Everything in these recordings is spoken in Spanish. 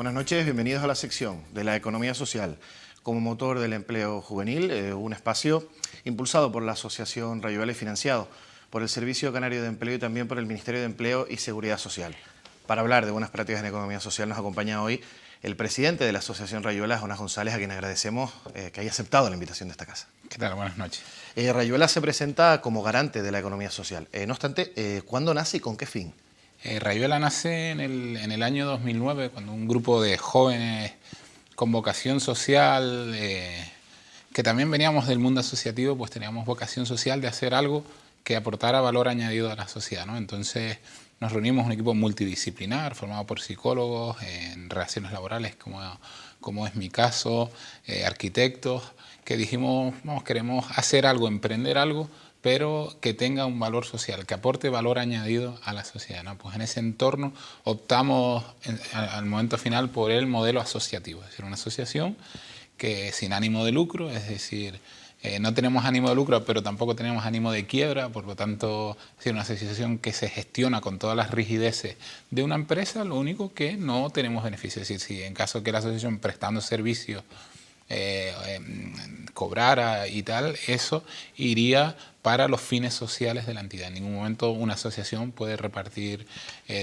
Buenas noches, bienvenidos a la sección de la economía social como motor del empleo juvenil, un espacio impulsado por la Asociación Rayuela y financiado por el Servicio Canario de Empleo y también por el Ministerio de Empleo y Seguridad Social. Para hablar de buenas prácticas en economía social nos acompaña hoy el presidente de la Asociación Rayuela, Jonás González, a quien agradecemos que haya aceptado la invitación de esta casa. ¿Qué tal? Buenas noches. Rayuela se presenta como garante de la economía social. No obstante, ¿cuándo nace y con qué fin? Rayuela nace en el año 2009, cuando un grupo de jóvenes con vocación social, que también veníamos del mundo asociativo, pues teníamos vocación social de hacer algo que aportara valor añadido a la sociedad, ¿no? Entonces nos reunimos un equipo multidisciplinar, formado por psicólogos en relaciones laborales, como es mi caso, arquitectos, que dijimos, vamos, queremos hacer algo, emprender algo, pero que tenga un valor social, que aporte valor añadido a la sociedad, ¿no? Pues en ese entorno optamos al momento final por el modelo asociativo, es decir, una asociación que sin ánimo de lucro, es decir, no tenemos ánimo de lucro, pero tampoco tenemos ánimo de quiebra, por lo tanto, es decir, una asociación que se gestiona con todas las rigideces de una empresa, lo único que no tenemos beneficio, es decir, si en caso que la asociación prestando servicios cobrara y tal, eso iría para los fines sociales de la entidad. En ningún momento una asociación puede repartir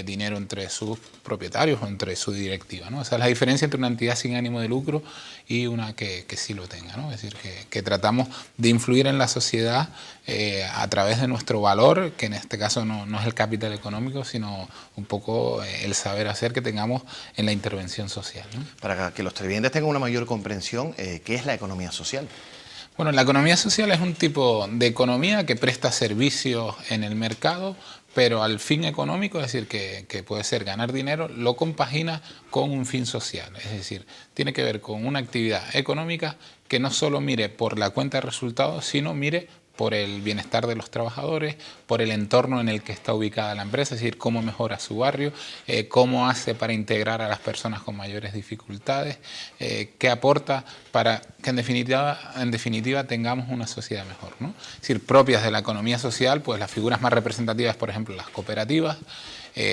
dinero entre sus propietarios o entre su directiva, ¿no? Esa es la diferencia entre una entidad sin ánimo de lucro y una que sí lo tenga, ¿no? Es decir, que tratamos de influir en la sociedad a través de nuestro valor, que en este caso no es el capital económico, sino un poco el saber hacer que tengamos en la intervención social, ¿no? Para que los televidentes tengan una mayor comprensión, ¿qué es la economía social? Bueno, la economía social es un tipo de economía que presta servicios en el mercado, pero al fin económico, es decir, que puede ser ganar dinero, lo compagina con un fin social. Es decir, tiene que ver con una actividad económica que no solo mire por la cuenta de resultados, sino mire por el bienestar de los trabajadores, por el entorno en el que está ubicada la empresa, es decir, cómo mejora su barrio, cómo hace para integrar a las personas con mayores dificultades, qué aporta para que en definitiva tengamos una sociedad mejor, ¿no? Es decir, propias de la economía social, pues las figuras más representativas, por ejemplo, las cooperativas,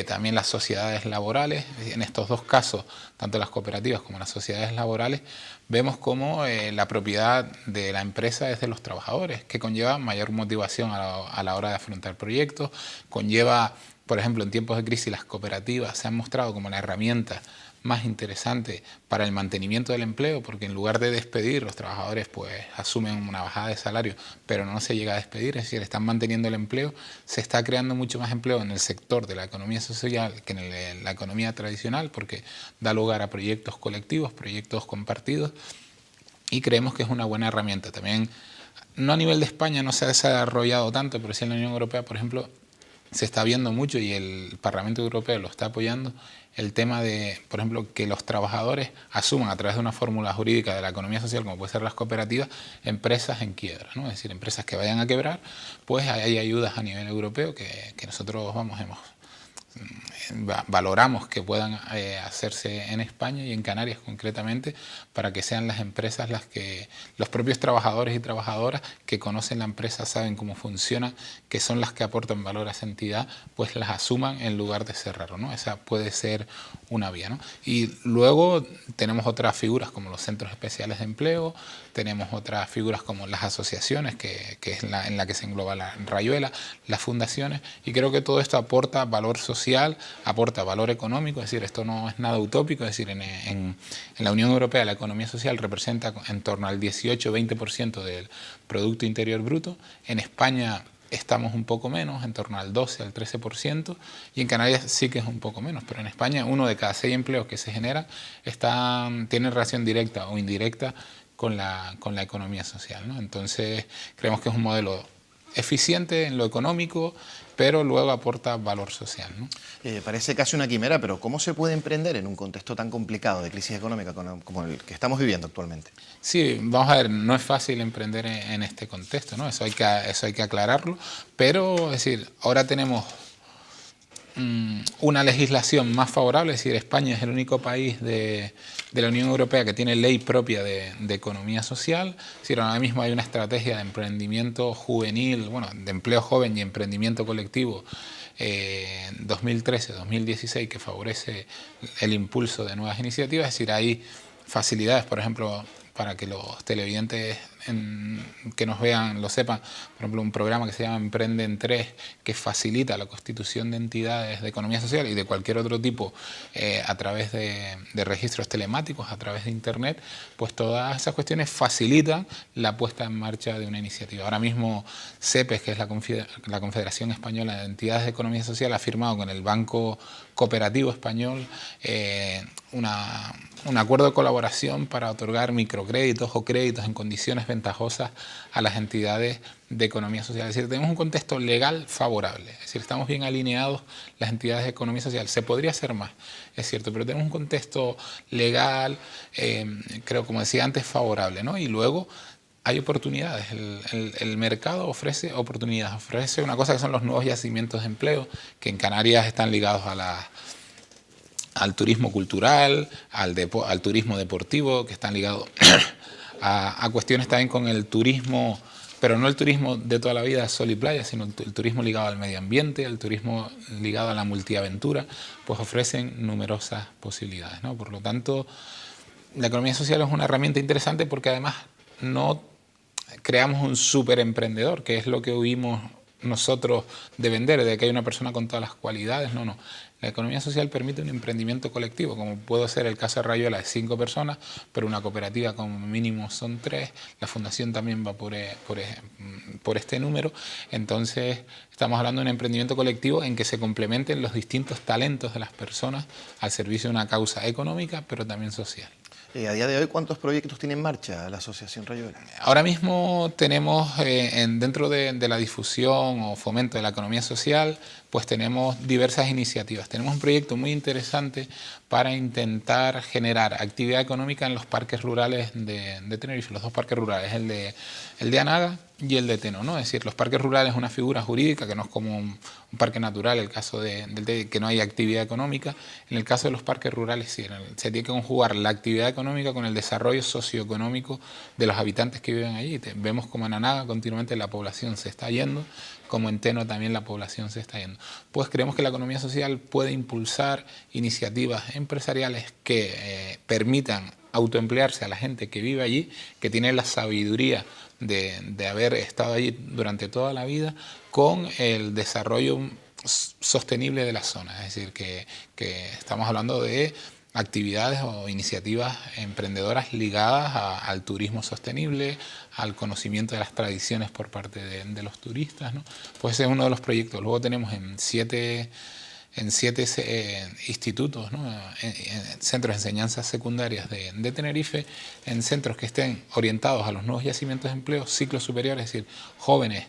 también las sociedades laborales. En estos dos casos, tanto las cooperativas como las sociedades laborales, vemos cómo la propiedad de la empresa es de los trabajadores, que conlleva mayor motivación a la hora de afrontar proyectos, conlleva, por ejemplo, en tiempos de crisis las cooperativas se han mostrado como la herramienta más interesante para el mantenimiento del empleo, porque en lugar de despedir, los trabajadores pues asumen una bajada de salario, pero no se llega a despedir, es decir, están manteniendo el empleo, se está creando mucho más empleo en el sector de la economía social que en la economía tradicional, porque da lugar a proyectos colectivos, proyectos compartidos, y creemos que es una buena herramienta. También, no a nivel de España no se ha desarrollado tanto, pero sí en la Unión Europea, por ejemplo, se está viendo mucho y el Parlamento Europeo lo está apoyando, el tema de, por ejemplo, que los trabajadores asuman a través de una fórmula jurídica de la economía social, como puede ser las cooperativas, empresas en quiebra, ¿no? Es decir, empresas que vayan a quebrar, pues hay ayudas a nivel europeo que nosotros valoramos que puedan hacerse en España y en Canarias concretamente, para que sean las empresas las que, los propios trabajadores y trabajadoras que conocen la empresa, saben cómo funciona, que son las que aportan valor a esa entidad, pues las asuman en lugar de cerrarlo, ¿no? Esa puede ser una vía, ¿no? Y luego tenemos otras figuras como los centros especiales de empleo, tenemos otras figuras como las asociaciones, que es en la que se engloba la Rayuela, las fundaciones, y creo que todo esto aporta valor social, aporta valor económico, es decir, esto no es nada utópico, es decir, en la Unión Europea la economía social representa en torno al 18-20% del Producto Interior Bruto, en España estamos un poco menos, en torno al 12, al 13%, y en Canarias sí que es un poco menos, pero en España 1 de cada 6 empleos que se generan tiene relación directa o indirecta con la economía social, ¿no? Entonces creemos que es un modelo eficiente en lo económico, pero luego aporta valor social, ¿no? Parece casi una quimera, pero ¿cómo se puede emprender en un contexto tan complicado de crisis económica como el que estamos viviendo actualmente? Sí, vamos a ver, no es fácil emprender en este contexto, ¿no? Eso hay que aclararlo, pero es decir, ahora tenemos una legislación más favorable, es decir, España es el único país de la Unión Europea que tiene ley propia de economía social. Es decir, ahora mismo hay una estrategia de emprendimiento juvenil, bueno, de empleo joven y emprendimiento colectivo 2013-2016 que favorece el impulso de nuevas iniciativas. Es decir, hay facilidades, por ejemplo, para que los televidentes que nos vean lo sepan, por ejemplo, un programa que se llama Emprende en 3, que facilita la constitución de entidades de economía social y de cualquier otro tipo a través de registros telemáticos, a través de Internet, pues todas esas cuestiones facilitan la puesta en marcha de una iniciativa. Ahora mismo CEPES, que es la Confederación Española de Entidades de Economía Social, ha firmado con el Banco Cooperativo Español un acuerdo de colaboración para otorgar microcréditos o créditos en condiciones ventajosas a las entidades de economía social. Es decir, tenemos un contexto legal favorable, es decir, estamos bien alineados las entidades de economía social. Se podría hacer más, es cierto, pero tenemos un contexto legal, creo, como decía antes, favorable, ¿no? Y luego hay oportunidades, el mercado ofrece oportunidades, ofrece una cosa que son los nuevos yacimientos de empleo, que en Canarias están ligados al turismo cultural, al turismo deportivo, que están ligados a cuestiones también con el turismo, pero no el turismo de toda la vida, sol y playa, sino el turismo ligado al medio ambiente, el turismo ligado a la multiaventura, pues ofrecen numerosas posibilidades, ¿no? Por lo tanto, la economía social es una herramienta interesante porque además no creamos un súper emprendedor, que es lo que huimos nosotros de vender, de que hay una persona con todas las cualidades. No. La economía social permite un emprendimiento colectivo, como puede ser el caso de Rayuela, de 5 personas, pero una cooperativa como mínimo son 3, la fundación también va por este número. Entonces estamos hablando de un emprendimiento colectivo en que se complementen los distintos talentos de las personas al servicio de una causa económica, pero también social. A día de hoy, ¿cuántos proyectos tiene en marcha la Asociación Rayuela? Ahora mismo tenemos dentro de la difusión o fomento de la economía social, pues tenemos diversas iniciativas. Tenemos un proyecto muy interesante para intentar generar actividad económica en los parques rurales de Tenerife, los 2 parques rurales, el de Anaga y el de Teno, ¿no? Es decir, los parques rurales es una figura jurídica que no es como un parque natural, el caso del que no hay actividad económica. En el caso de los parques rurales sí, se tiene que conjugar la actividad económica con el desarrollo socioeconómico de los habitantes que viven allí. Vemos como en Anaga continuamente la población se está yendo, como en Teno también la población se está yendo. Pues creemos que la economía social puede impulsar iniciativas empresariales que permitan autoemplearse a la gente que vive allí, que tiene la sabiduría de haber estado allí durante toda la vida, con el desarrollo sostenible de la zona. Es decir, que estamos hablando de actividades o iniciativas emprendedoras ligadas al turismo sostenible, al conocimiento de las tradiciones por parte de los turistas, ¿no? Pues ese es uno de los proyectos. Luego tenemos en siete institutos, ¿no? en centros de enseñanzas secundarias de Tenerife, en centros que estén orientados a los nuevos yacimientos de empleo, ciclos superiores, es decir, jóvenes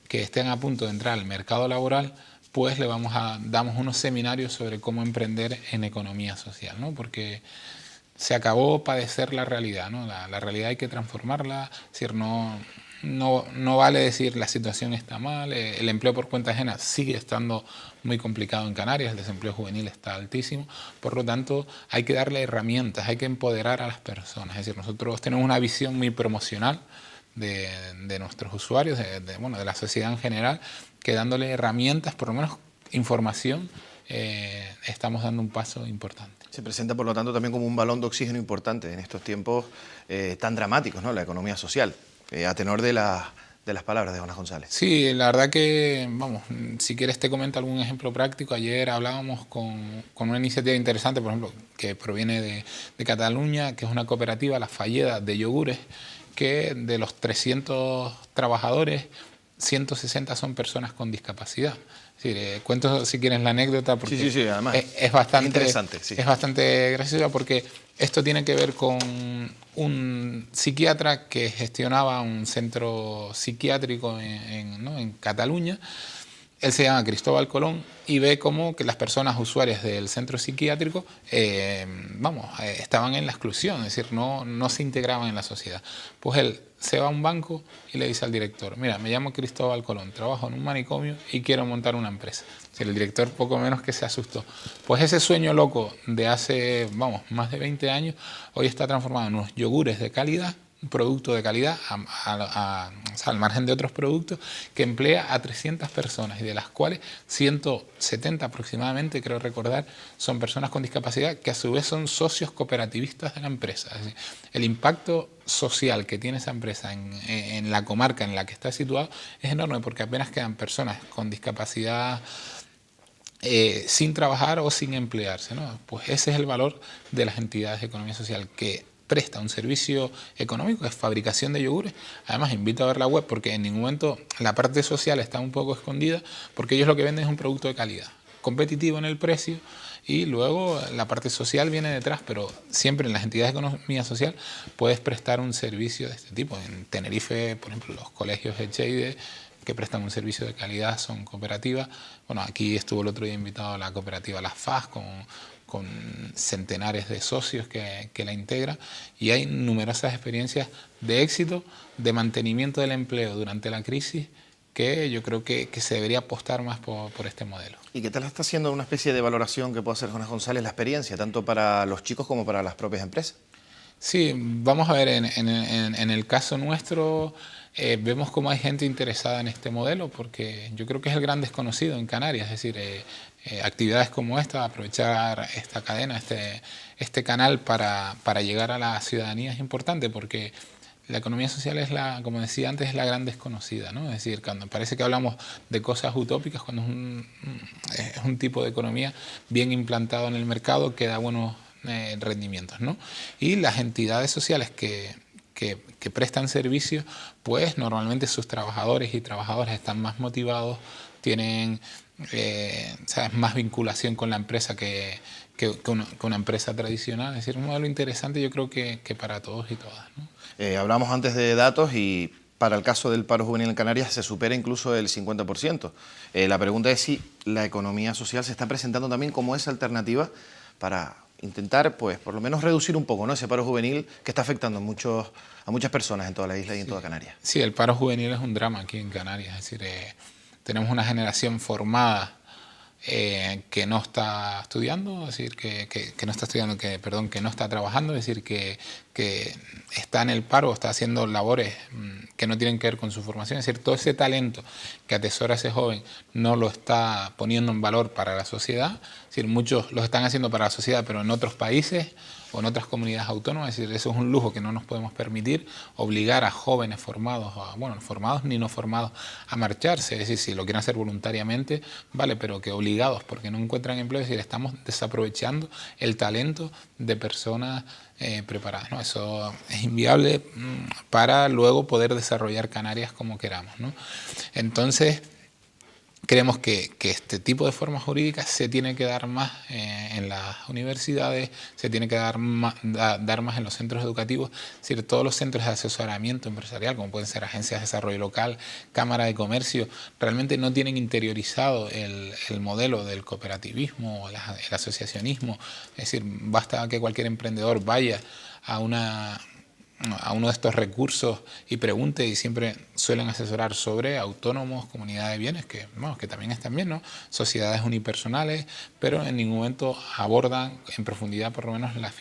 que estén a punto de entrar al mercado laboral, pues damos unos seminarios sobre cómo emprender en economía social, ¿no? Porque se acabó padecer la realidad, ¿no? La realidad hay que transformarla, es decir, no vale decir la situación está mal, el empleo por cuenta ajena sigue estando muy complicado en Canarias, el desempleo juvenil está altísimo, por lo tanto hay que darle herramientas, hay que empoderar a las personas. Es decir, nosotros tenemos una visión muy promocional de nuestros usuarios, de la sociedad en general, que dándole herramientas, por lo menos información, estamos dando un paso importante. Se presenta, por lo tanto, también como un balón de oxígeno importante en estos tiempos tan dramáticos, ¿no? La economía social, a tenor de las palabras de Jonas González. Sí, la verdad que, vamos, si quieres te comento algún ejemplo práctico. Ayer hablábamos con una iniciativa interesante, por ejemplo, que proviene de Cataluña, que es una cooperativa, La Falleda, de yogures, que de los 300 trabajadores, 160 son personas con discapacidad. Es decir, cuento si quieres la anécdota porque sí, además, es bastante interesante. Sí. Es bastante graciosa porque esto tiene que ver con un psiquiatra que gestionaba un centro psiquiátrico en Cataluña él se llama Cristóbal Colón y ve como que las personas usuarias del centro psiquiátrico estaban en la exclusión, es decir, no se integraban en la sociedad. Pues él se va a un banco y le dice al director, mira, me llamo Cristóbal Colón, trabajo en un manicomio y quiero montar una empresa. Es decir, el director poco menos que se asustó. Pues ese sueño loco de hace, más de 20 años, hoy está transformado en unos yogures de calidad, un producto de calidad al margen de otros productos, que emplea a 300 personas y de las cuales 170 aproximadamente, creo recordar, son personas con discapacidad que a su vez son socios cooperativistas de la empresa. Es decir, el impacto social que tiene esa empresa en la comarca en la que está situado es enorme, porque apenas quedan personas con discapacidad sin trabajar o sin emplearse, ¿no? Pues ese es el valor de las entidades de economía social, que presta un servicio económico, que es fabricación de yogures. Además, invito a ver la web porque en ningún momento la parte social está un poco escondida, porque ellos lo que venden es un producto de calidad, competitivo en el precio, y luego la parte social viene detrás, pero siempre en las entidades de economía social puedes prestar un servicio de este tipo. En Tenerife, por ejemplo, los colegios Echeide, que prestan un servicio de calidad, son cooperativas. Bueno, aquí estuvo el otro día invitado a la cooperativa Las FAS con centenares de socios que la integran, y hay numerosas experiencias de éxito, de mantenimiento del empleo durante la crisis, que yo creo que se debería apostar más por este modelo. ¿Y qué tal está haciendo una especie de valoración que puede hacer Jonas González la experiencia, tanto para los chicos como para las propias empresas? Sí, vamos a ver, en el caso nuestro vemos cómo hay gente interesada en este modelo, porque yo creo que es el gran desconocido en Canarias, es decir, actividades como esta, aprovechar esta cadena, este canal para llegar a la ciudadanía es importante, porque la economía social es como decía antes, es la gran desconocida, ¿no? Es decir, cuando parece que hablamos de cosas utópicas, cuando es un tipo de economía bien implantado en el mercado que da buenos rendimientos, ¿no? Y las entidades sociales que prestan servicios, pues normalmente sus trabajadores y trabajadoras están más motivados, tienen más vinculación con la empresa que una empresa tradicional. Es decir, un modelo interesante, yo creo que para todos y todas, ¿no? Hablamos antes de datos y para el caso del paro juvenil en Canarias se supera incluso el 50%. La pregunta es si la economía social se está presentando también como esa alternativa para intentar, pues, por lo menos reducir un poco, ¿no?, ese paro juvenil que está afectando a muchas personas en toda la isla y en toda Canarias. Sí, el paro juvenil es un drama aquí en Canarias. Es decir, tenemos una generación formada que no está estudiando, es decir, que no está estudiando, que no está trabajando, es decir, que está en el paro, está haciendo labores que no tienen que ver con su formación. Es decir, todo ese talento que atesora ese joven no lo está poniendo en valor para la sociedad. Es decir, muchos lo están haciendo para la sociedad, pero en otros países o en otras comunidades autónomas. Es decir, eso es un lujo que no nos podemos permitir, obligar a jóvenes formados, formados ni no formados, a marcharse. Es decir, si lo quieren hacer voluntariamente, vale, pero que obligados porque no encuentran empleo. Es decir, estamos desaprovechando el talento de personas preparadas, ¿no? Eso es inviable para luego poder desarrollar Canarias como queramos, ¿no? Entonces, creemos que este tipo de formas jurídicas se tiene que dar más en las universidades, se tiene que dar más en los centros educativos. Es decir, todos los centros de asesoramiento empresarial, como pueden ser agencias de desarrollo local, cámara de comercio, realmente no tienen interiorizado el modelo del cooperativismo, el asociacionismo. Es decir, basta que cualquier emprendedor vaya a uno de estos recursos y pregunte, y siempre suelen asesorar sobre autónomos, comunidades de bienes, que también están bien, ¿no?, sociedades unipersonales, pero en ningún momento abordan en profundidad, por lo menos, las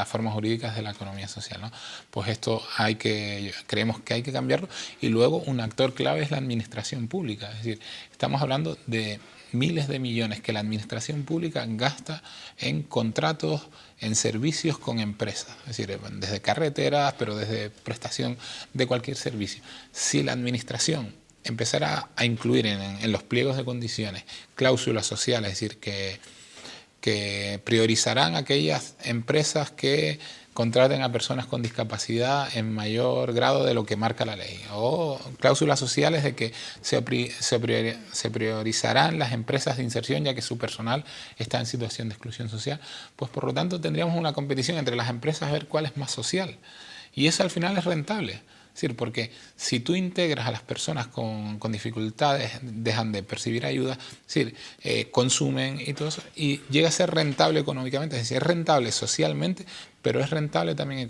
formas jurídicas de la economía social, ¿no? Pues esto creemos que hay que cambiarlo. Y luego un actor clave es la administración pública. Es decir, estamos hablando de miles de millones que la administración pública gasta en contratos, en servicios con empresas, es decir, desde carreteras, pero desde prestación de cualquier servicio. Si la administración empezara a incluir en los pliegos de condiciones cláusulas sociales, es decir, que priorizarán aquellas empresas que contraten a personas con discapacidad en mayor grado de lo que marca la ley, o cláusulas sociales de que se priorizarán las empresas de inserción ya que su personal está en situación de exclusión social, pues por lo tanto tendríamos una competición entre las empresas a ver cuál es más social, y eso al final es rentable. Es decir, porque si tú integras a las personas con dificultades, dejan de percibir ayuda, es decir, consumen y todo eso, y llega a ser rentable económicamente, es decir, es rentable socialmente, pero es rentable también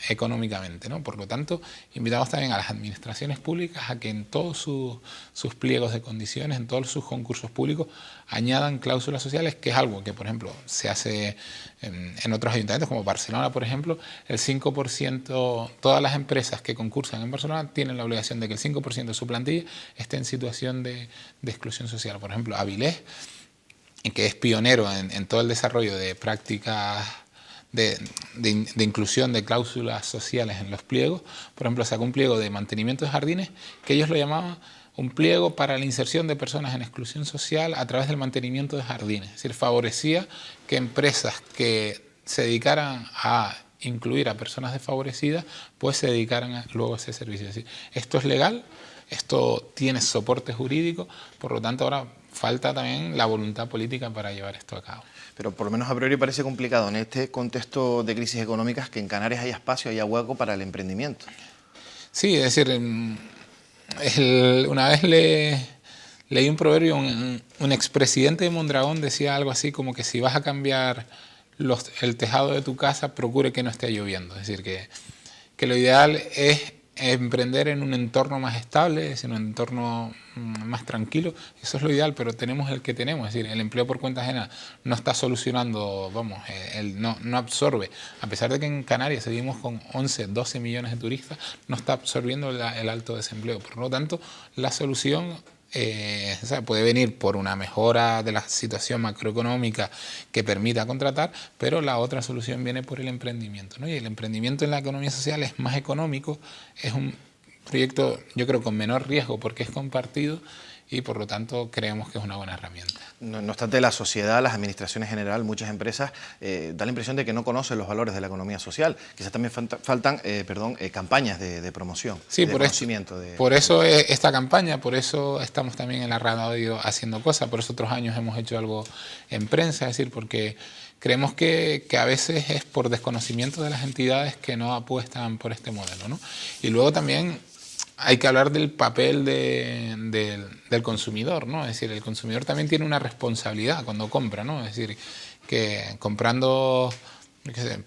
económicamente, ¿no? Por lo tanto, invitamos también a las administraciones públicas a que en todos sus pliegos de condiciones, en todos sus concursos públicos, añadan cláusulas sociales, que es algo que, por ejemplo, se hace en otros ayuntamientos, como Barcelona, por ejemplo, el 5%, todas las empresas que concursan en Barcelona tienen la obligación de que el 5% de su plantilla esté en situación de exclusión social. Por ejemplo, Avilés, que es pionero en todo el desarrollo de prácticas de inclusión de cláusulas sociales en los pliegos. Por ejemplo, sacó un pliego de mantenimiento de jardines que ellos lo llamaban un pliego para la inserción de personas en exclusión social a través del mantenimiento de jardines. Es decir, favorecía que empresas que se dedicaran a incluir a personas desfavorecidas, pues se dedicaran luego a ese servicio. Es decir, esto es legal, esto tiene soporte jurídico, por lo tanto ahora falta también la voluntad política para llevar esto a cabo. Pero por lo menos a priori parece complicado en este contexto de crisis económicas que en Canarias haya espacio, haya hueco para el emprendimiento. Sí, es decir, una vez leí un proverbio, un expresidente de Mondragón decía algo así como que si vas a cambiar el tejado de tu casa, procure que no esté lloviendo. Es decir, que lo ideal es emprender en un entorno más estable, en un entorno más tranquilo. Eso es lo ideal, pero tenemos el que tenemos. Es decir, el empleo por cuenta ajena no está solucionando, no absorbe. A pesar de que en Canarias seguimos con 11, 12 millones de turistas, no está absorbiendo el alto desempleo. Por lo tanto, la solución puede venir por una mejora de la situación macroeconómica que permita contratar, pero la otra solución viene por el emprendimiento, ¿no? Y el emprendimiento en la economía social es más económico, es un proyecto, yo creo, con menor riesgo porque es compartido y por lo tanto creemos que es una buena herramienta. No obstante, la sociedad, las administraciones en general, muchas empresas, da la impresión de que no conocen los valores de la economía social. Quizás también faltan campañas de promoción, sí, de conocimiento. Por eso esta campaña, por eso estamos también en la radio haciendo cosas, por eso otros años hemos hecho algo en prensa, es decir, porque creemos que a veces es por desconocimiento de las entidades que no apuestan por este modelo, ¿no? Y luego también hay que hablar del papel del consumidor, ¿no? Es decir, el consumidor también tiene una responsabilidad cuando compra, ¿no? Es decir, que comprando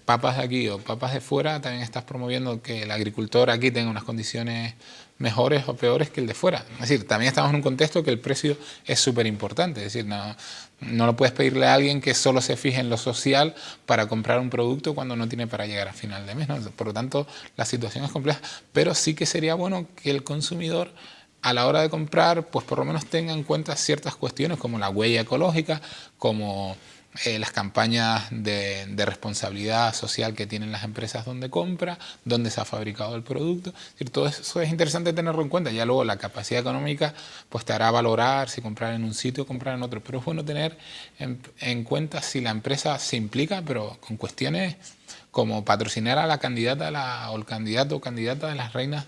papas de aquí o papas de fuera, también estás promoviendo que el agricultor aquí tenga unas condiciones mejores o peores que el de fuera. Es decir, también estamos en un contexto que el precio es súper importante. Es decir, no lo puedes pedirle a alguien que solo se fije en lo social para comprar un producto cuando no tiene para llegar a final de mes, ¿no? Por lo tanto, la situación es compleja, pero sí que sería bueno que el consumidor a la hora de comprar, pues por lo menos tenga en cuenta ciertas cuestiones como la huella ecológica, como las campañas de responsabilidad social que tienen las empresas donde compra, donde se ha fabricado el producto. Es decir, todo eso es interesante tenerlo en cuenta. Ya luego la capacidad económica pues te hará valorar si comprar en un sitio o comprar en otro. Pero es bueno tener en cuenta si la empresa se implica, pero con cuestiones como patrocinar a la candidata o el candidato o candidata de las reinas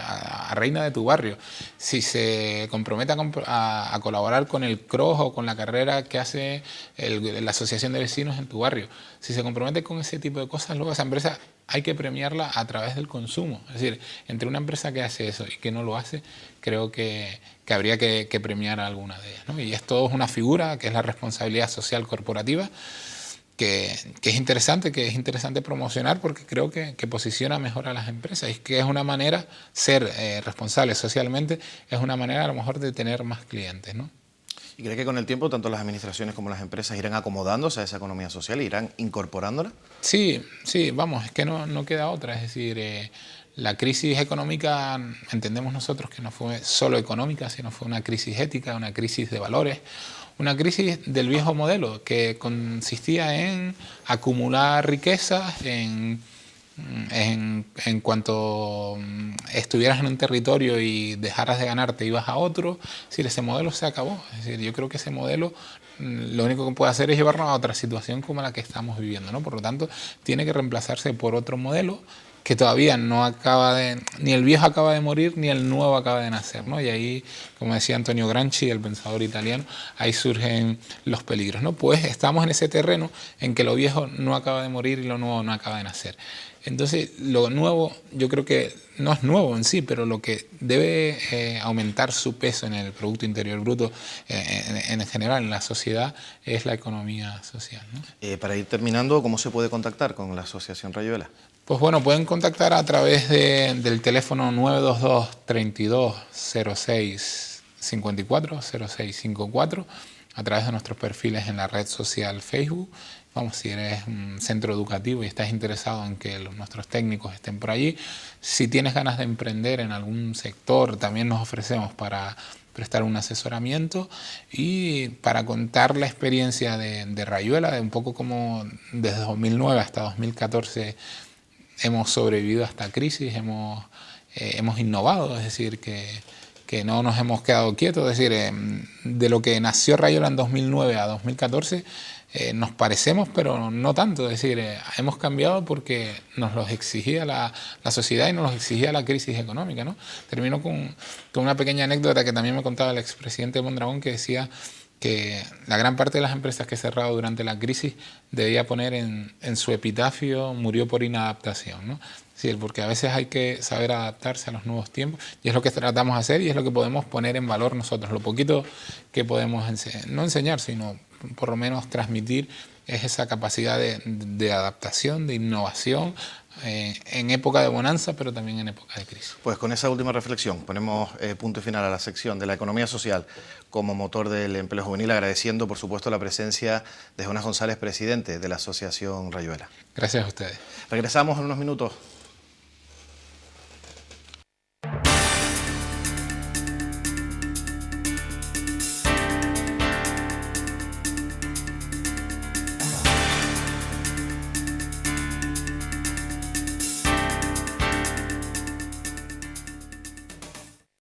a reina de tu barrio, si se compromete a colaborar con el CROS o con la carrera que hace la asociación de vecinos en tu barrio, si se compromete con ese tipo de cosas, luego esa empresa hay que premiarla a través del consumo. Es decir, entre una empresa que hace eso y que no lo hace, creo que habría que premiar a alguna de ellas, ¿no? Y esto es una figura que es la responsabilidad social corporativa, que es interesante promocionar porque creo que posiciona mejor a las empresas y que es una manera, ser responsable socialmente, es una manera a lo mejor de tener más clientes, ¿no? ¿Y cree que con el tiempo tanto las administraciones como las empresas irán acomodándose a esa economía social, irán incorporándola? Sí, vamos, es que no queda otra, es decir, la crisis económica entendemos nosotros que no fue solo económica, sino fue una crisis ética, una crisis de valores, una crisis del viejo modelo que consistía en acumular riquezas, en cuanto estuvieras en un territorio y dejaras de ganar te ibas a otro. Es decir, ese modelo se acabó. Es decir, yo creo que ese modelo lo único que puede hacer es llevarnos a otra situación como la que estamos viviendo, ¿no? Por lo tanto, tiene que reemplazarse por otro modelo que todavía ni el viejo acaba de morir, ni el nuevo acaba de nacer, ¿no? Y ahí, como decía Antonio Gramsci, el pensador italiano, ahí surgen los peligros, ¿no? Pues estamos en ese terreno en que lo viejo no acaba de morir y lo nuevo no acaba de nacer. Entonces, lo nuevo, yo creo que no es nuevo en sí, pero lo que debe aumentar su peso en el Producto Interior Bruto en general, en la sociedad, es la economía social, ¿no? Para ir terminando, ¿cómo se puede contactar con la Asociación Rayuela? Pues bueno, pueden contactar a través del teléfono 922 32 06 54 0654, a través de nuestros perfiles en la red social Facebook. Vamos, si eres un centro educativo y estás interesado en que nuestros técnicos estén por allí, si tienes ganas de emprender en algún sector, también nos ofrecemos para prestar un asesoramiento y para contar la experiencia de Rayuela, de un poco como desde 2009 hasta 2014 hemos sobrevivido a esta crisis, hemos innovado, es decir, que no nos hemos quedado quietos, es decir, de lo que nació Rayuela en 2009 a 2014, nos parecemos, pero no tanto, es decir, hemos cambiado porque nos los exigía la sociedad y nos los exigía la crisis económica, ¿no? Termino con una pequeña anécdota que también me contaba el expresidente Mondragón, que decía que la gran parte de las empresas que cerrado durante la crisis debía poner en su epitafio "murió por inadaptación", ¿no? Es decir, porque a veces hay que saber adaptarse a los nuevos tiempos y es lo que tratamos de hacer y es lo que podemos poner en valor nosotros. Lo poquito que podemos no enseñar, sino por lo menos transmitir es esa capacidad de adaptación, de innovación, en época de bonanza, pero también en época de crisis. Pues con esa última reflexión ponemos punto final a la sección de la economía social como motor del empleo juvenil, agradeciendo por supuesto la presencia de Jonás González, presidente de la Asociación Rayuela. Gracias a ustedes. Regresamos en unos minutos.